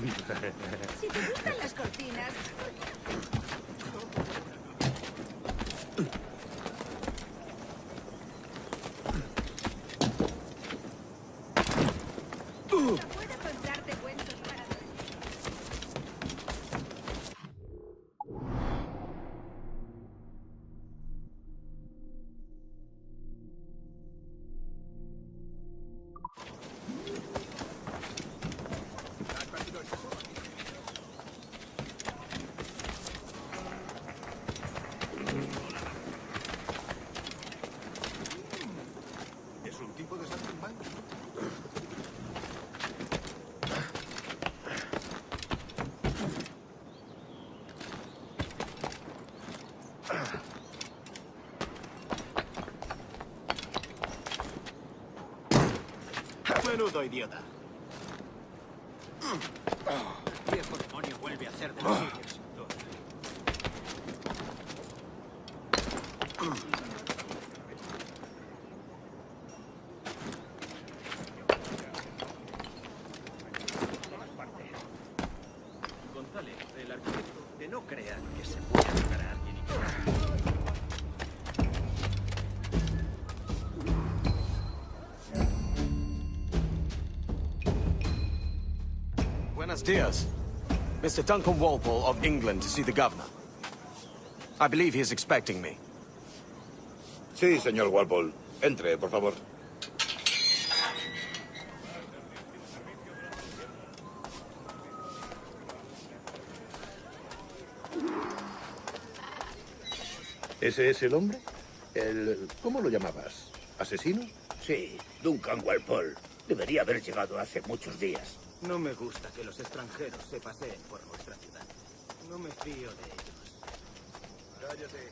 Si te gustan las cortinas... No puedo contarte cuentos para dormir. ¿Es un tipo de saltimbanqui? Menudo idiota. Viejo demonio vuelve a hacer de los suyos. Contale, el arquitecto, que no crean que se puede tocar a alguien y... Buenos dias. Mr. Duncan Walpole of England to see the governor. I believe he is expecting me. Sí, señor Walpole. Entre, por favor. ¿Ese es el hombre? ¿Cómo lo llamabas? ¿Asesino? Sí, Duncan Walpole. Debería haber llegado hace muchos días. No me gusta que los extranjeros se paseen por nuestra ciudad. No me fío de ellos. Cállate.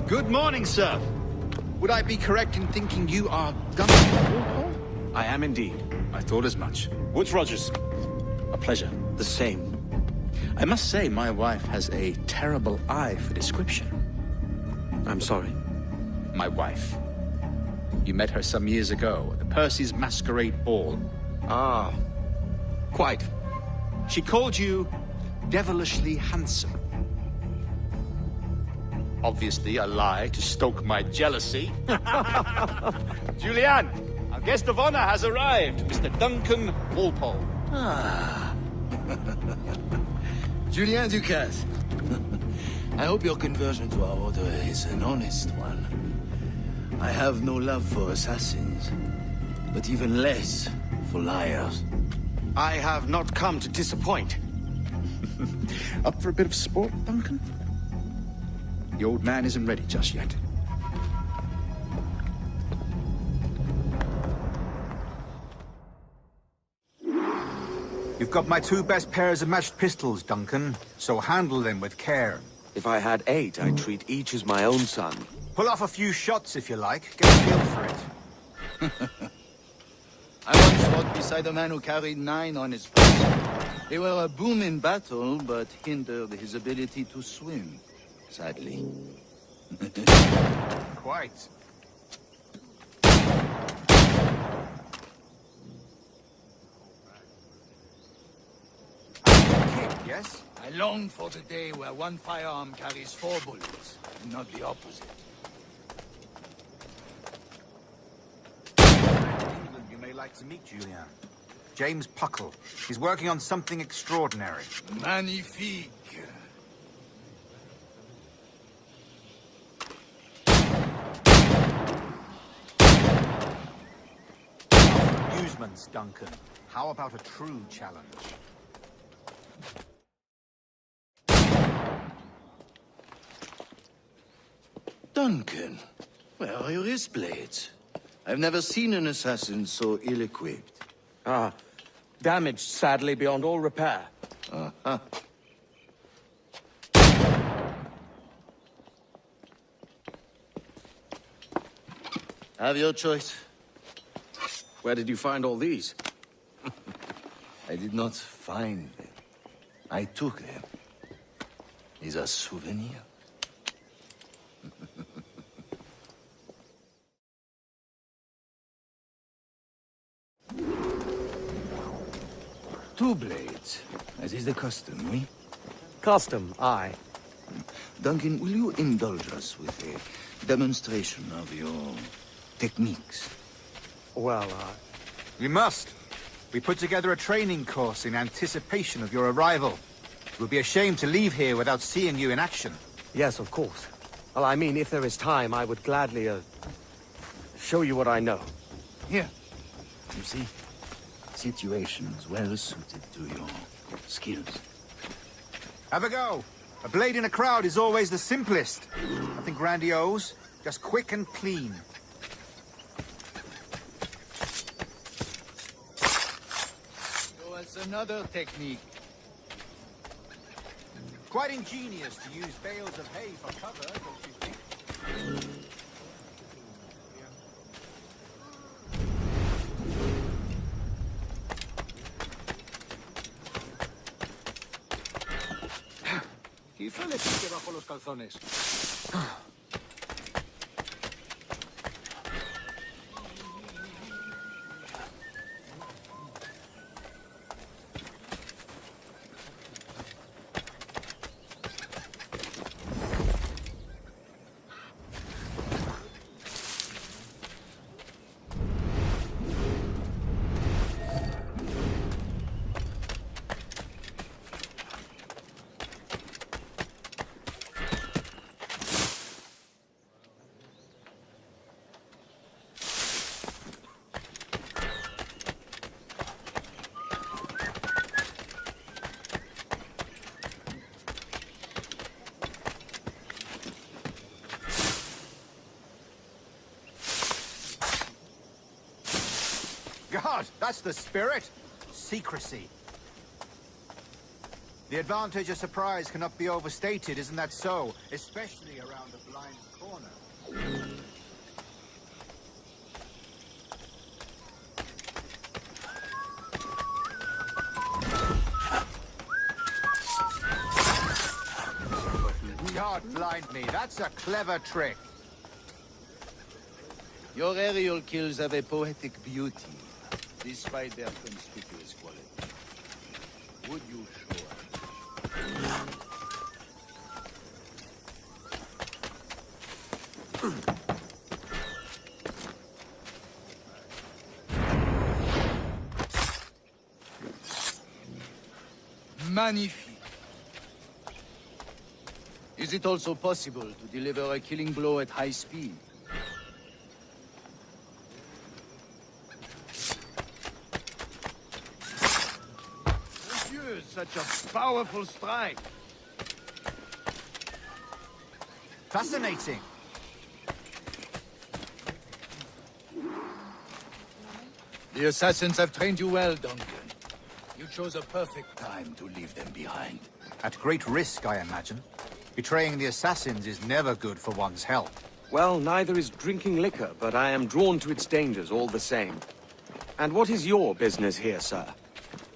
Good morning, sir. Would I be correct in thinking you are Duncan? I am indeed. I thought as much. Woods Rogers. A pleasure. The same. I must say, my wife has a terrible eye for description. I'm sorry. My wife. You met her some years ago at the Percy's Masquerade Ball. Ah, quite. She called you devilishly handsome. Obviously a lie to stoke my jealousy. Julianne, our guest of honor has arrived, Mr. Duncan Walpole. Ah. Julien Ducasse. I hope your conversion to our order is an honest one. I have no love for assassins, but even less for liars. I have not come to disappoint. Up for a bit of sport, Duncan? The old man isn't ready just yet. You've got my 2 best pairs of matched pistols, Duncan, so handle them with care. If I had 8, I'd treat each as my own son. Pull off a few shots if you like. Get a feel for it. I once fought beside a man who carried 9 on his back. They were a boom in battle, but hindered his ability to swim, sadly. Quite. Yes? I long for the day where one firearm carries 4 bullets, and not the opposite. England, you may like to meet Julian. James Puckle. He's working on something extraordinary. Magnifique. Amusements, Duncan. How about a true challenge? Duncan, where are your wrist blades? I've never seen an assassin so ill-equipped. Ah, damaged sadly beyond all repair. Uh-huh. Have your choice. Where did you find all these? I did not find them. I took them. Is a souvenir. Two blades, as is the custom, oui? Custom, aye. Duncan, will you indulge us with a demonstration of your techniques? Well, We must. We put together a training course in anticipation of your arrival. It would be a shame to leave here without seeing you in action. yes, of course. Well, I mean, if there is time, I would gladly, show you what I know. Here. You see? Situations well suited to your skills. Have a go. A blade in a crowd is always the simplest. Nothing grandiose, just quick and clean. Show us another technique. Quite ingenious to use bales of hay for cover, don't you think? Quizá le pique bajo los calzones. God, that's the spirit. Secrecy. The advantage of surprise cannot be overstated, isn't that so? Especially around a blind corner. God blind me, that's a clever trick. Your aerial kills have a poetic beauty, despite their conspicuous quality. Would you show us? Magnifique. Is it also possible to deliver a killing blow at high speed? Monsieur, such a powerful strike. Fascinating. The assassins have trained you well, Duncan. You chose a perfect time to leave them behind. At great risk, I imagine. Betraying the assassins is never good for one's health. Well, neither is drinking liquor, but I am drawn to its dangers all the same. And what is your business here, sir?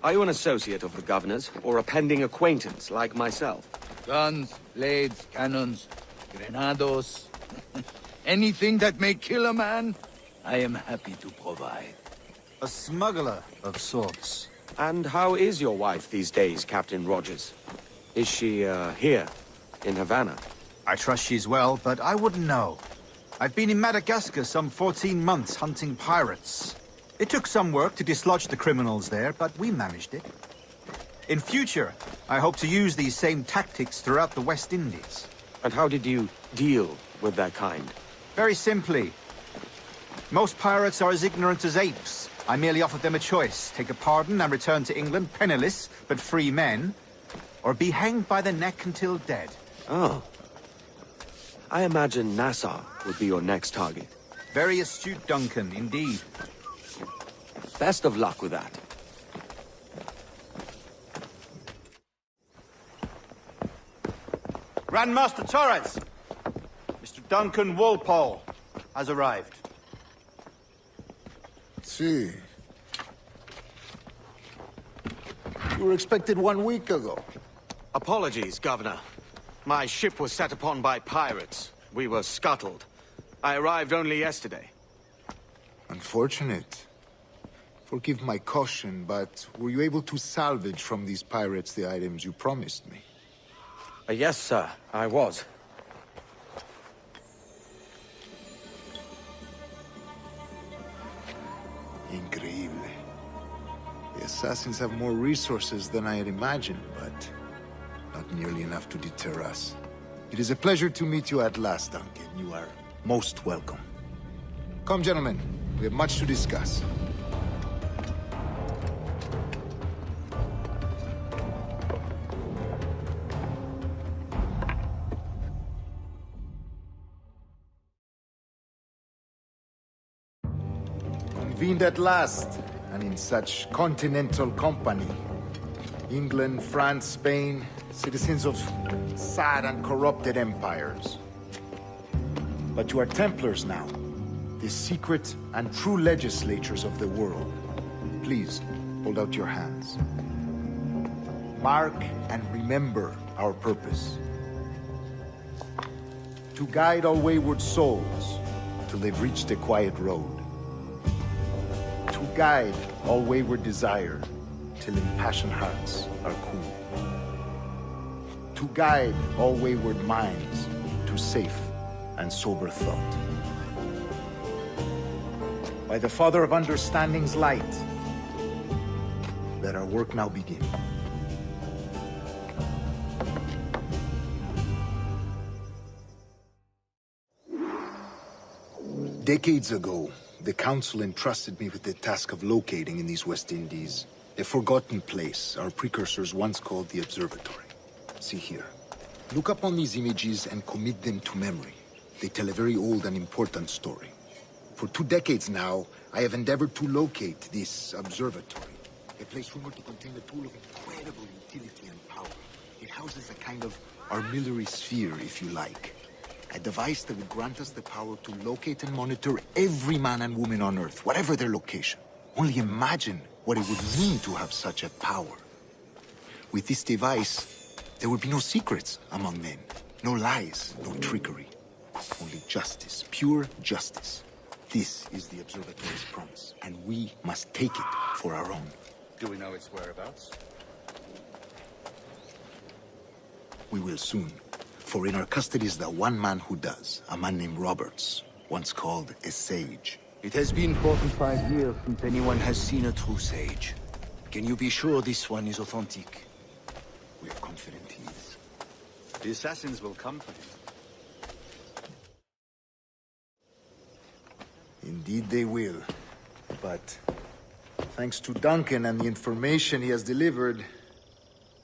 Are you an associate of the governor's, or a pending acquaintance like myself? Guns, blades, cannons, grenados. Anything that may kill a man, I am happy to provide. A smuggler of sorts. And how is your wife these days, Captain Rogers? Is she, here, in Havana? I trust she's well, but I wouldn't know. I've been in Madagascar some 14 months hunting pirates. It took some work to dislodge the criminals there, but we managed it. In future, I hope to use these same tactics throughout the West Indies. And how did you deal with that kind? Very simply. Most pirates are as ignorant as apes. I merely offered them a choice. Take a pardon and return to England penniless, but free men, or be hanged by the neck until dead. Oh. I imagine Nassau would be your next target. Very astute, Duncan, indeed. Best of luck with that. Grandmaster Torres! Mr. Duncan Walpole has arrived. See. You were expected 1 week ago. Apologies, Governor. My ship was set upon by pirates. We were scuttled. I arrived only yesterday. Unfortunate. Forgive my caution, but were you able to salvage from these pirates the items you promised me? Yes, sir, I was. Increíble. The assassins have more resources than I had imagined, but not nearly enough to deter us. It is a pleasure to meet you at last, Duncan. You are most welcome. Come, gentlemen. We have much to discuss. Convened at last, and in such continental company. England, France, Spain, citizens of sad and corrupted empires. But you are Templars now, the secret and true legislators of the world. Please, hold out your hands. Mark and remember our purpose. To guide all wayward souls till they've reached a quiet road. To guide all wayward desire till impassioned hearts are cool. To guide all wayward minds to safe and sober thought. By the Father of Understanding's light, let our work now begin. Decades ago, the Council entrusted me with the task of locating in these West Indies a forgotten place our precursors once called the Observatory. See here. Look upon these images and commit them to memory. They tell a very old and important story. For 2 decades now, I have endeavored to locate this observatory, a place rumored to contain a tool of incredible utility and power. It houses a kind of armillary sphere, if you like. A device that would grant us the power to locate and monitor every man and woman on Earth, whatever their location. Only imagine what it would mean to have such a power. With this device, there would be no secrets among men, no lies, no trickery. Only justice, pure justice. This is the observatory's promise, and we must take it for our own. Do we know its whereabouts? We will soon. For in our custody is the one man who does, a man named Roberts, once called a sage. It has been 45 years since anyone has seen a true sage. Can you be sure this one is authentic? We are confident he is. The assassins will come for him. Indeed they will. But thanks to Duncan and the information he has delivered,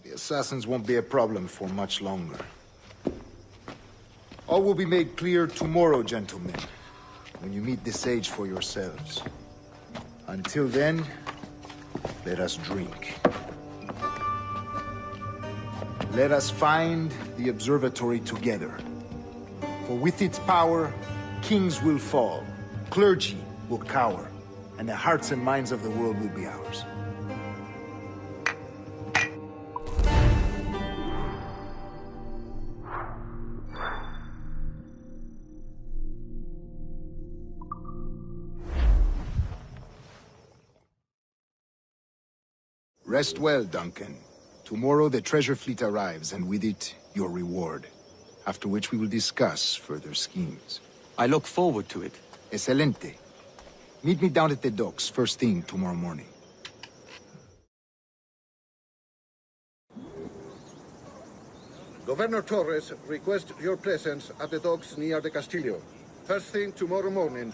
the assassins won't be a problem for much longer. All will be made clear tomorrow, gentlemen, when you meet the sage for yourselves. Until then, let us drink. Let us find the observatory together. For with its power, kings will fall, clergy will cower, and the hearts and minds of the world will be ours. Rest well, Duncan. Tomorrow the treasure fleet arrives, and with it, your reward. After which we will discuss further schemes. I look forward to it. Excelente. Meet me down at the docks first thing tomorrow morning. Governor Torres requests your presence at the docks near the Castillo. First thing tomorrow morning.